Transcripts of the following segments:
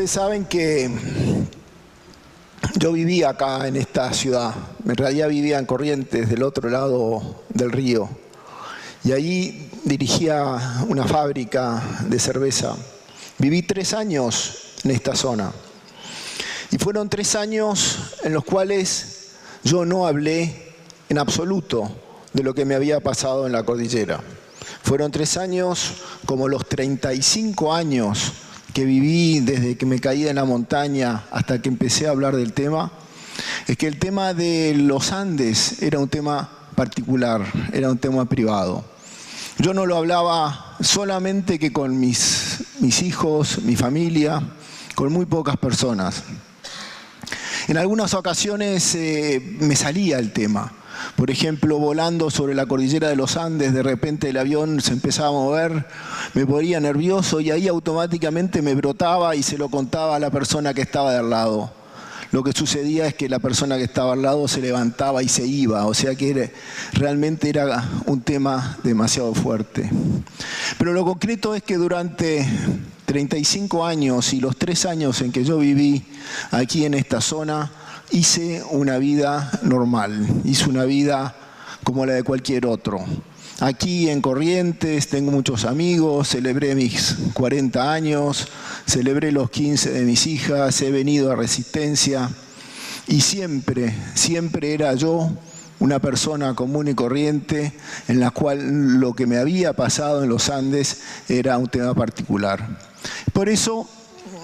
Ustedes saben que yo vivía acá en esta ciudad. En realidad vivía en Corrientes, del otro lado del río. Y allí dirigía una fábrica de cerveza. Viví 3 años en esta zona. Y fueron 3 años en los cuales yo no hablé en absoluto de lo que me había pasado en la cordillera. Fueron 3 años como los 35 años que viví desde que me caí en la montaña hasta que empecé a hablar del tema. Es que el tema de los Andes era un tema particular, era un tema privado. Yo no lo hablaba solamente que con mis hijos, mi familia, con muy pocas personas. En algunas ocasiones me salía el tema. Por ejemplo, volando sobre la cordillera de los Andes, de repente el avión se empezaba a mover, me ponía nervioso y ahí automáticamente me brotaba y se lo contaba a la persona que estaba de al lado. Lo que sucedía es que la persona que estaba al lado se levantaba y se iba, o sea que realmente era un tema demasiado fuerte. Pero lo concreto es que durante 35 años y los 3 años en que yo viví aquí en esta zona, hice una vida normal, hice una vida como la de cualquier otro. Aquí en Corrientes tengo muchos amigos, celebré mis 40 años, celebré los 15 de mis hijas, he venido a Resistencia y siempre era yo una persona común y corriente en la cual lo que me había pasado en los Andes era un tema particular. Por eso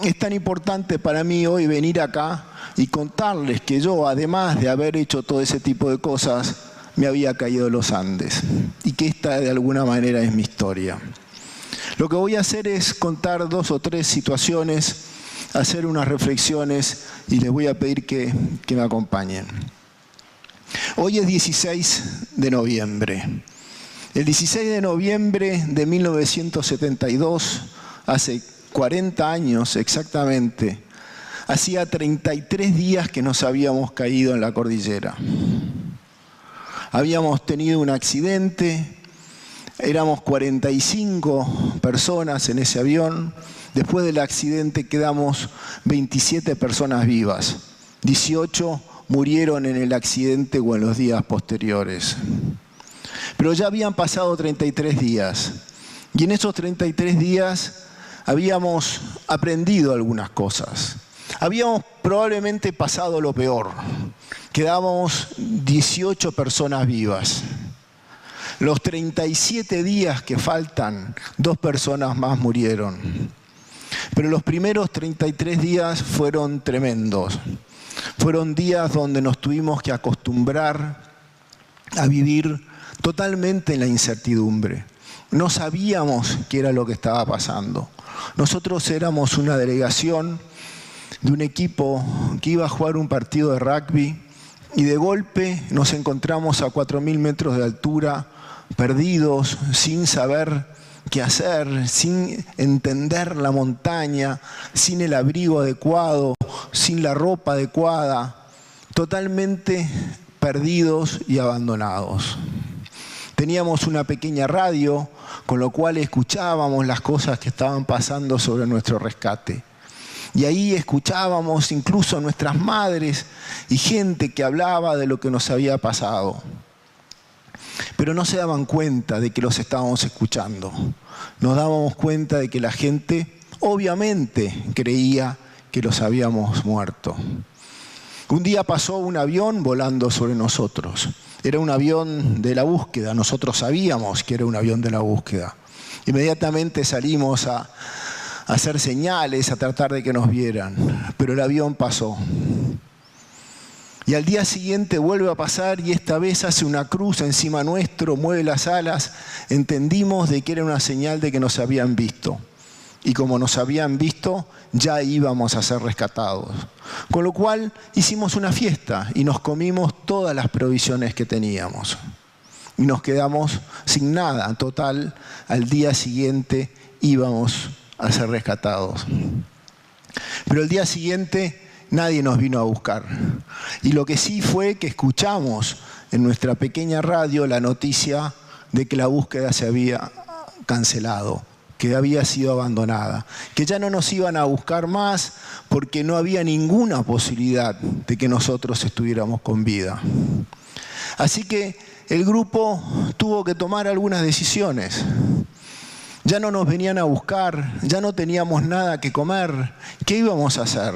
es tan importante para mí hoy venir acá y contarles que yo, además de haber hecho todo ese tipo de cosas, me había caído en los Andes y que esta de alguna manera es mi historia. Lo que voy a hacer es contar 2 o 3 situaciones, hacer unas reflexiones y les voy a pedir que me acompañen. Hoy es 16 de noviembre. El 16 de noviembre de 1972, hace 40 años exactamente, hacía 33 días que nos habíamos caído en la cordillera. Habíamos tenido un accidente, éramos 45 personas en ese avión. Después del accidente quedamos 27 personas vivas. 18 murieron en el accidente o en los días posteriores. Pero ya habían pasado 33 días. Y en esos 33 días habíamos aprendido algunas cosas. Habíamos probablemente pasado lo peor. Quedábamos 18 personas vivas. Los 37 días que faltan, 2 personas más murieron. Pero los primeros 33 días fueron tremendos. Fueron días donde nos tuvimos que acostumbrar a vivir totalmente en la incertidumbre. No sabíamos qué era lo que estaba pasando. Nosotros éramos una delegación de un equipo que iba a jugar un partido de rugby y de golpe nos encontramos a 4.000 metros de altura, perdidos, sin saber qué hacer, sin entender la montaña, sin el abrigo adecuado, sin la ropa adecuada, totalmente perdidos y abandonados. Teníamos una pequeña radio, con lo cual escuchábamos las cosas que estaban pasando sobre nuestro rescate. Y ahí escuchábamos incluso a nuestras madres y gente que hablaba de lo que nos había pasado. Pero no se daban cuenta de que los estábamos escuchando. Nos dábamos cuenta de que la gente obviamente creía que los habíamos muerto. Un día pasó un avión volando sobre nosotros. Era un avión de la búsqueda. Nosotros sabíamos que era un avión de la búsqueda. Inmediatamente salimos a hacer señales, a tratar de que nos vieran. Pero el avión pasó. Y al día siguiente vuelve a pasar y esta vez hace una cruz encima nuestro, mueve las alas. Entendimos de que era una señal de que nos habían visto. Y como nos habían visto, ya íbamos a ser rescatados. Con lo cual hicimos una fiesta y nos comimos todas las provisiones que teníamos. Y nos quedamos sin nada. Total, al día siguiente íbamos a ser rescatados. Pero el día siguiente nadie nos vino a buscar. Y lo que sí fue que escuchamos en nuestra pequeña radio la noticia de que la búsqueda se había cancelado. que había sido abandonada, que ya no nos iban a buscar más porque no había ninguna posibilidad de que nosotros estuviéramos con vida. Así que el grupo tuvo que tomar algunas decisiones. Ya no nos venían a buscar, ya no teníamos nada que comer. ¿Qué íbamos a hacer?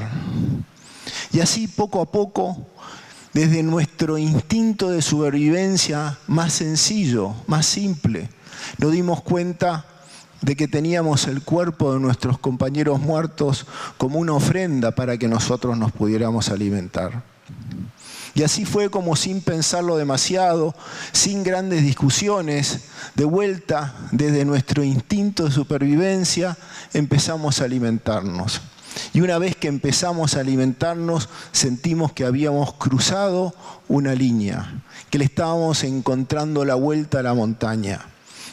Y así poco a poco, desde nuestro instinto de supervivencia más sencillo, más simple, nos dimos cuenta de que teníamos el cuerpo de nuestros compañeros muertos como una ofrenda para que nosotros nos pudiéramos alimentar. Y así fue como, sin pensarlo demasiado, sin grandes discusiones, de vuelta desde nuestro instinto de supervivencia, empezamos a alimentarnos. Y una vez que empezamos a alimentarnos, sentimos que habíamos cruzado una línea, que le estábamos encontrando la vuelta a la montaña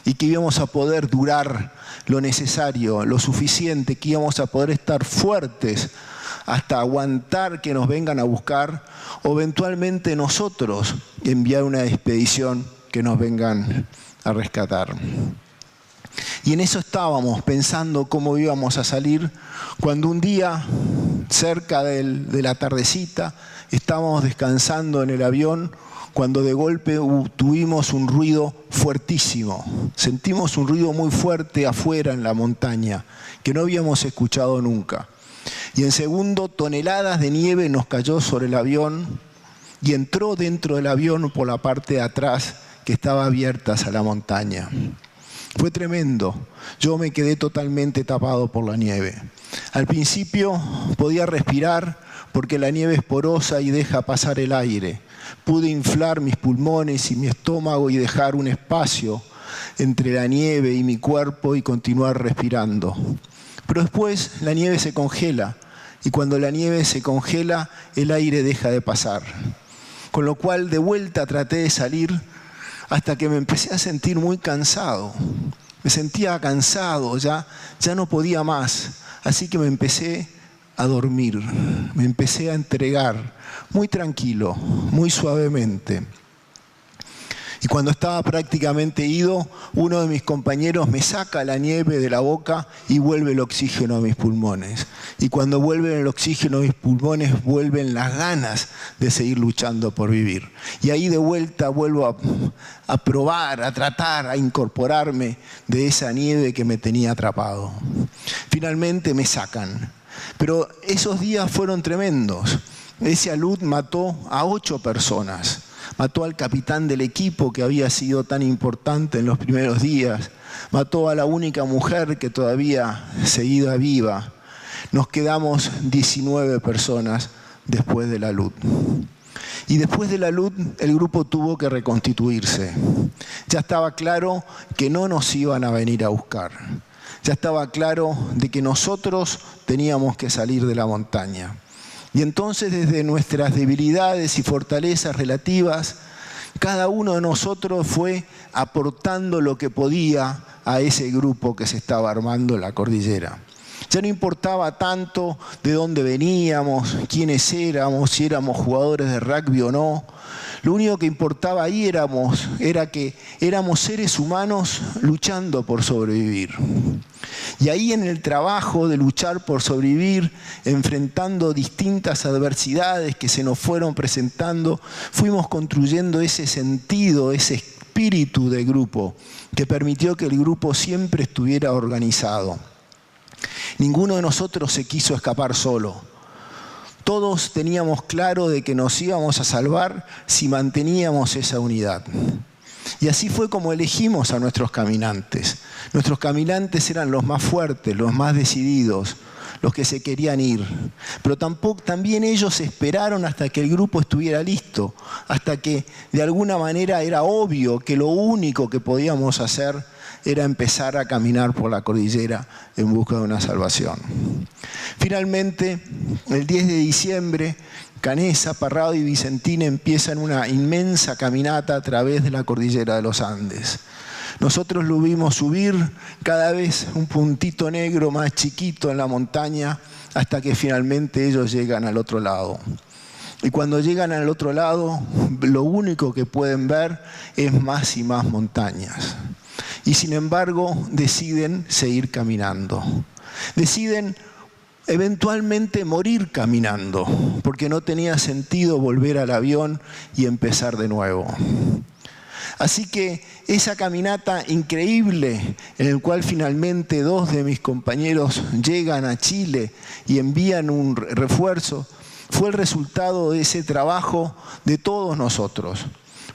y que íbamos a poder durar lo necesario, lo suficiente, que íbamos a poder estar fuertes hasta aguantar que nos vengan a buscar o eventualmente nosotros enviar una expedición que nos vengan a rescatar. Y en eso estábamos pensando cómo íbamos a salir, cuando un día, cerca de la tardecita, estábamos descansando en el avión, cuando de golpe tuvimos un ruido fuertísimo. Sentimos un ruido muy fuerte afuera en la montaña, que no habíamos escuchado nunca. Y en segundo, toneladas de nieve nos cayó sobre el avión y entró dentro del avión por la parte de atrás que estaba abierta a la montaña. Fue tremendo. Yo me quedé totalmente tapado por la nieve. Al principio podía respirar porque la nieve es porosa y deja pasar el aire. Pude inflar mis pulmones y mi estómago y dejar un espacio entre la nieve y mi cuerpo y continuar respirando. Pero después la nieve se congela y cuando la nieve se congela el aire deja de pasar. Con lo cual de vuelta traté de salir hasta que me empecé a sentir muy cansado. Me sentía cansado, ya no podía más. Así que me empecé a dormir, me empecé a entregar muy tranquilo, muy suavemente. Y cuando estaba prácticamente ido, uno de mis compañeros me saca la nieve de la boca y vuelve el oxígeno a mis pulmones. Y cuando vuelve el oxígeno a mis pulmones, vuelven las ganas de seguir luchando por vivir. Y ahí de vuelta vuelvo a probar, a tratar, a incorporarme de esa nieve que me tenía atrapado. Finalmente me sacan. Pero esos días fueron tremendos. Ese alud mató a 8 personas. Mató al capitán del equipo que había sido tan importante en los primeros días. Mató a la única mujer que todavía seguía viva. Nos quedamos 19 personas después de la luz. Y después de la luz el grupo tuvo que reconstituirse. Ya estaba claro que no nos iban a venir a buscar. Ya estaba claro de que nosotros teníamos que salir de la montaña. Y entonces desde nuestras debilidades y fortalezas relativas, cada uno de nosotros fue aportando lo que podía a ese grupo que se estaba armando en la cordillera. Ya no importaba tanto de dónde veníamos, quiénes éramos, si éramos jugadores de rugby o no. Lo único que importaba ahí era que éramos seres humanos luchando por sobrevivir. Y ahí en el trabajo de luchar por sobrevivir, enfrentando distintas adversidades que se nos fueron presentando, fuimos construyendo ese sentido, ese espíritu de grupo, que permitió que el grupo siempre estuviera organizado. Ninguno de nosotros se quiso escapar solo. Todos teníamos claro de que nos íbamos a salvar si manteníamos esa unidad. Y así fue como elegimos a nuestros caminantes. Nuestros caminantes eran los más fuertes, los más decididos, los que se querían ir. Pero también ellos esperaron hasta que el grupo estuviera listo, hasta que de alguna manera era obvio que lo único que podíamos hacer era empezar a caminar por la cordillera en busca de una salvación. Finalmente, el 10 de diciembre, Canessa, Parrado y Vicentín empiezan una inmensa caminata a través de la cordillera de los Andes. Nosotros lo vimos subir cada vez un puntito negro más chiquito en la montaña hasta que finalmente ellos llegan al otro lado. Y cuando llegan al otro lado, lo único que pueden ver es más y más montañas. Y sin embargo deciden seguir caminando. Deciden eventualmente morir caminando, porque no tenía sentido volver al avión y empezar de nuevo. Así que esa caminata increíble en la cual finalmente 2 de mis compañeros llegan a Chile y envían un refuerzo, fue el resultado de ese trabajo de todos nosotros.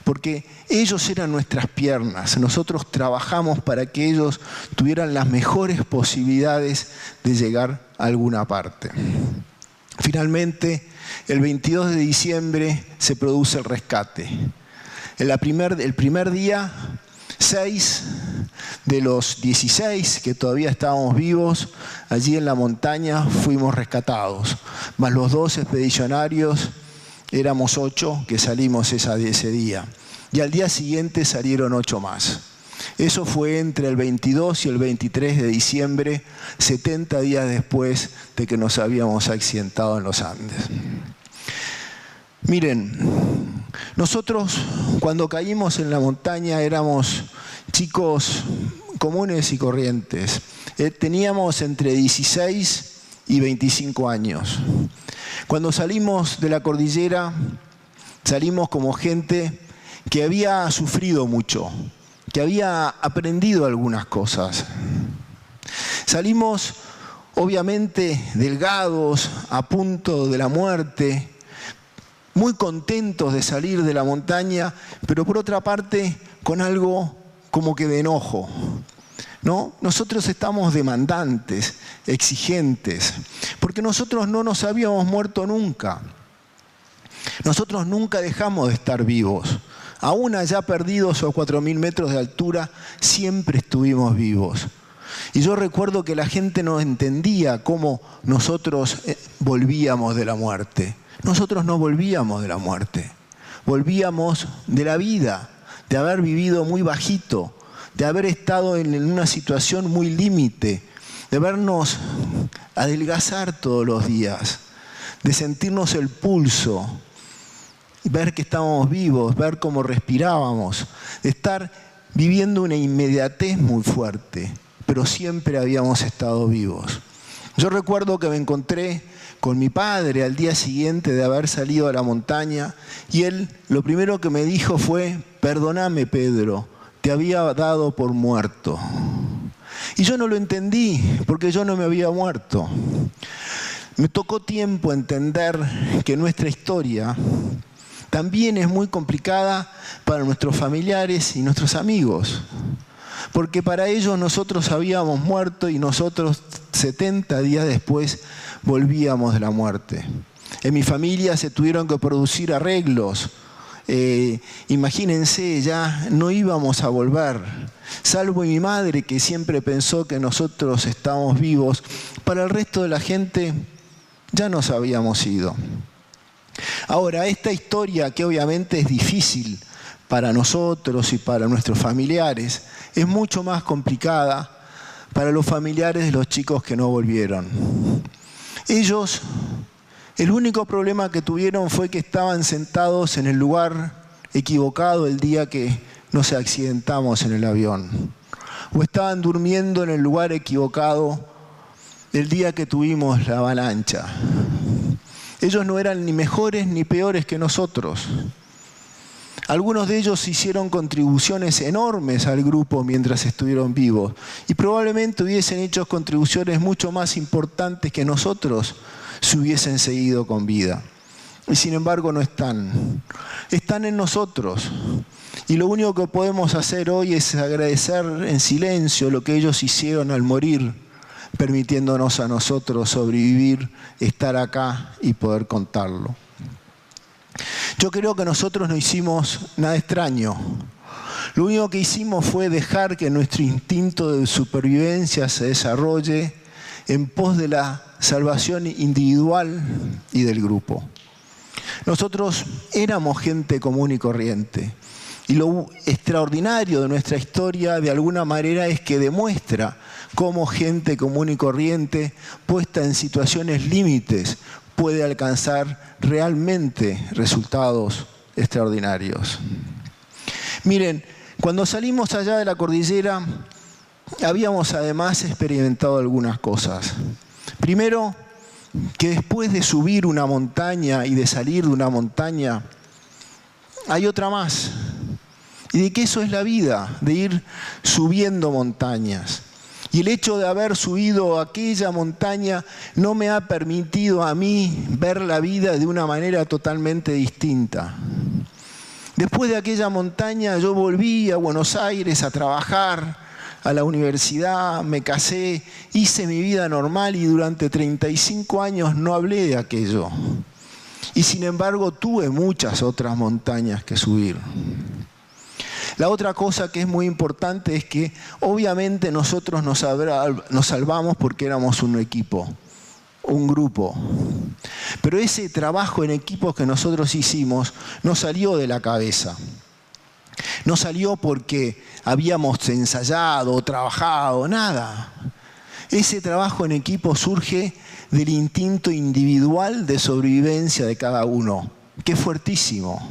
Porque ellos eran nuestras piernas, nosotros trabajamos para que ellos tuvieran las mejores posibilidades de llegar a alguna parte. Finalmente, el 22 de diciembre se produce el rescate. El primer día, 6 de los 16 que todavía estábamos vivos, allí en la montaña fuimos rescatados. Más los 2 expedicionarios, éramos 8 que salimos ese día. Y al día siguiente salieron 8 más. Eso fue entre el 22 y el 23 de diciembre, 70 días después de que nos habíamos accidentado en los Andes. Miren, nosotros cuando caímos en la montaña éramos chicos comunes y corrientes. Teníamos entre 16 y 25 años. Cuando salimos de la cordillera, salimos como gente que había sufrido mucho, que había aprendido algunas cosas. Salimos obviamente delgados, a punto de la muerte, muy contentos de salir de la montaña, pero por otra parte con algo como que de enojo, ¿no? Nosotros estamos demandantes, exigentes, porque nosotros no nos habíamos muerto nunca. Nosotros nunca dejamos de estar vivos. Aún allá perdidos a 4.000 metros de altura, siempre estuvimos vivos. Y yo recuerdo que la gente no entendía cómo nosotros volvíamos de la muerte. Nosotros no volvíamos de la muerte, volvíamos de la vida, de haber vivido muy bajito, de haber estado en una situación muy límite, de vernos adelgazar todos los días, de sentirnos el pulso, ver que estábamos vivos, ver cómo respirábamos, de estar viviendo una inmediatez muy fuerte, pero siempre habíamos estado vivos. Yo recuerdo que me encontré con mi padre al día siguiente de haber salido a la montaña y él lo primero que me dijo fue: perdóname, Pedro, te había dado por muerto. Y yo no lo entendí porque yo no me había muerto. Me tocó tiempo entender que nuestra historia también es muy complicada para nuestros familiares y nuestros amigos. Porque para ellos nosotros habíamos muerto y nosotros 70 días después volvíamos de la muerte. En mi familia se tuvieron que producir arreglos. Imagínense, ya no íbamos a volver. Salvo mi madre, que siempre pensó que nosotros estábamos vivos, para el resto de la gente ya nos habíamos ido. Ahora, esta historia, que obviamente es difícil para nosotros y para nuestros familiares, es mucho más complicada para los familiares de los chicos que no volvieron. Ellos, el único problema que tuvieron fue que estaban sentados en el lugar equivocado el día que nos accidentamos en el avión. O estaban durmiendo en el lugar equivocado el día que tuvimos la avalancha. Ellos no eran ni mejores ni peores que nosotros. Algunos de ellos hicieron contribuciones enormes al grupo mientras estuvieron vivos y probablemente hubiesen hecho contribuciones mucho más importantes que nosotros si hubiesen seguido con vida. Y sin embargo no están. Están en nosotros. Y lo único que podemos hacer hoy es agradecer en silencio lo que ellos hicieron al morir, permitiéndonos a nosotros sobrevivir, estar acá y poder contarlo. Yo creo que nosotros no hicimos nada extraño. Lo único que hicimos fue dejar que nuestro instinto de supervivencia se desarrolle en pos de la salvación individual y del grupo. Nosotros éramos gente común y corriente. Y lo extraordinario de nuestra historia, de alguna manera, es que demuestra cómo gente común y corriente, puesta en situaciones límites, puede alcanzar realmente resultados extraordinarios. Miren, Cuando salimos allá de la cordillera, habíamos además experimentado algunas cosas. Primero, que después de subir una montaña y de salir de una montaña, hay otra más. Y de que eso es la vida, de ir subiendo montañas. Y el hecho de haber subido aquella montaña no me ha permitido a mí ver la vida de una manera totalmente distinta. Después de aquella montaña yo volví a Buenos Aires a trabajar, a la universidad, me casé, hice mi vida normal y durante 35 años no hablé de aquello. Y sin embargo tuve muchas otras montañas que subir. La otra cosa que es muy importante es que obviamente nosotros nos salvamos porque éramos un equipo, un grupo. Pero ese trabajo en equipo que nosotros hicimos no salió de la cabeza. No salió porque habíamos ensayado o trabajado, nada. Ese trabajo en equipo surge del instinto individual de sobrevivencia de cada uno, que es fuertísimo.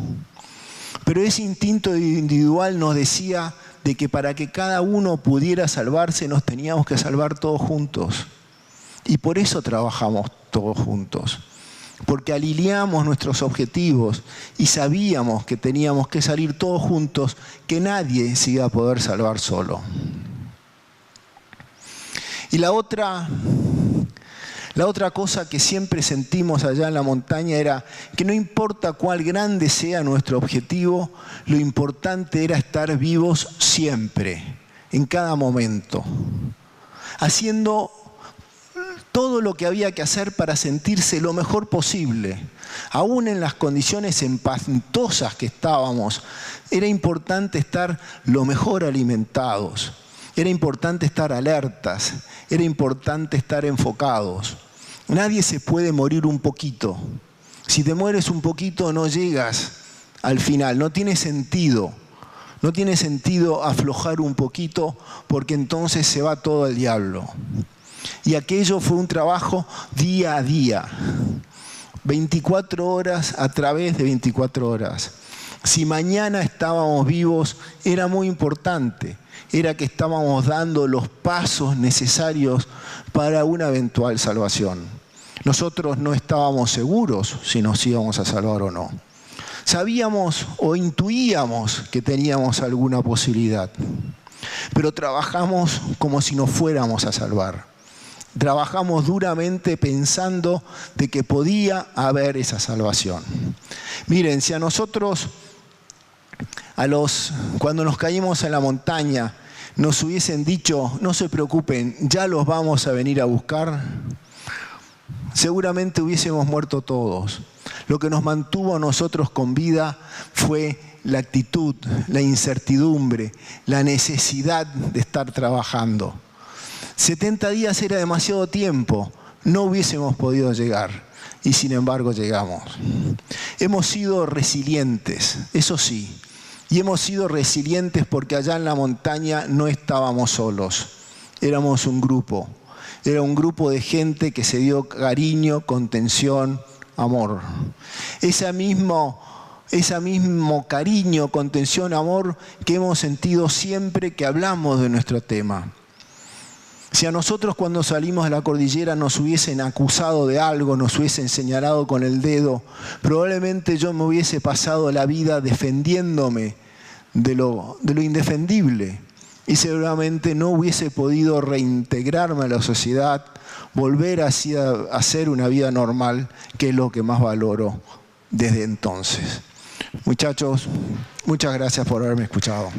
Pero ese instinto individual nos decía de que para que cada uno pudiera salvarse nos teníamos que salvar todos juntos. Y por eso trabajamos todos juntos. Porque alineamos nuestros objetivos y sabíamos que teníamos que salir todos juntos, que nadie se iba a poder salvar solo. Y la otra cosa que siempre sentimos allá en la montaña era que no importa cuál grande sea nuestro objetivo, lo importante era estar vivos siempre, en cada momento, haciendo todo lo que había que hacer para sentirse lo mejor posible. Aún en las condiciones espantosas que estábamos, era importante estar lo mejor alimentados, era importante estar alertas, era importante estar enfocados. Nadie se puede morir un poquito. Si te mueres un poquito no llegas al final, no tiene sentido. No tiene sentido aflojar un poquito porque entonces se va todo al diablo. Y aquello fue un trabajo día a día, 24 horas a través de 24 horas. Si mañana estábamos vivos, era muy importante, era que estábamos dando los pasos necesarios para una eventual salvación. Nosotros no estábamos seguros si nos íbamos a salvar o no. Sabíamos o intuíamos que teníamos alguna posibilidad, pero trabajamos como si nos fuéramos a salvar. Trabajamos duramente pensando de que podía haber esa salvación. Miren, si a nosotros, cuando nos caímos en la montaña, nos hubiesen dicho, no se preocupen, ya los vamos a venir a buscar, seguramente hubiésemos muerto todos. Lo que nos mantuvo a nosotros con vida fue la actitud, la incertidumbre, la necesidad de estar trabajando. 70 días era demasiado tiempo, no hubiésemos podido llegar y sin embargo llegamos. Hemos sido resilientes, eso sí, y hemos sido resilientes porque allá en la montaña no estábamos solos, éramos un grupo. Era un grupo de gente que se dio cariño, contención, amor. Ese mismo cariño, contención, amor que hemos sentido siempre que hablamos de nuestro tema. Si a nosotros cuando salimos de la cordillera nos hubiesen acusado de algo, nos hubiesen señalado con el dedo, probablemente yo me hubiese pasado la vida defendiéndome de lo indefendible. Y seguramente no hubiese podido reintegrarme a la sociedad, volver a hacer una vida normal, que es lo que más valoro desde entonces. Muchachos, muchas gracias por haberme escuchado.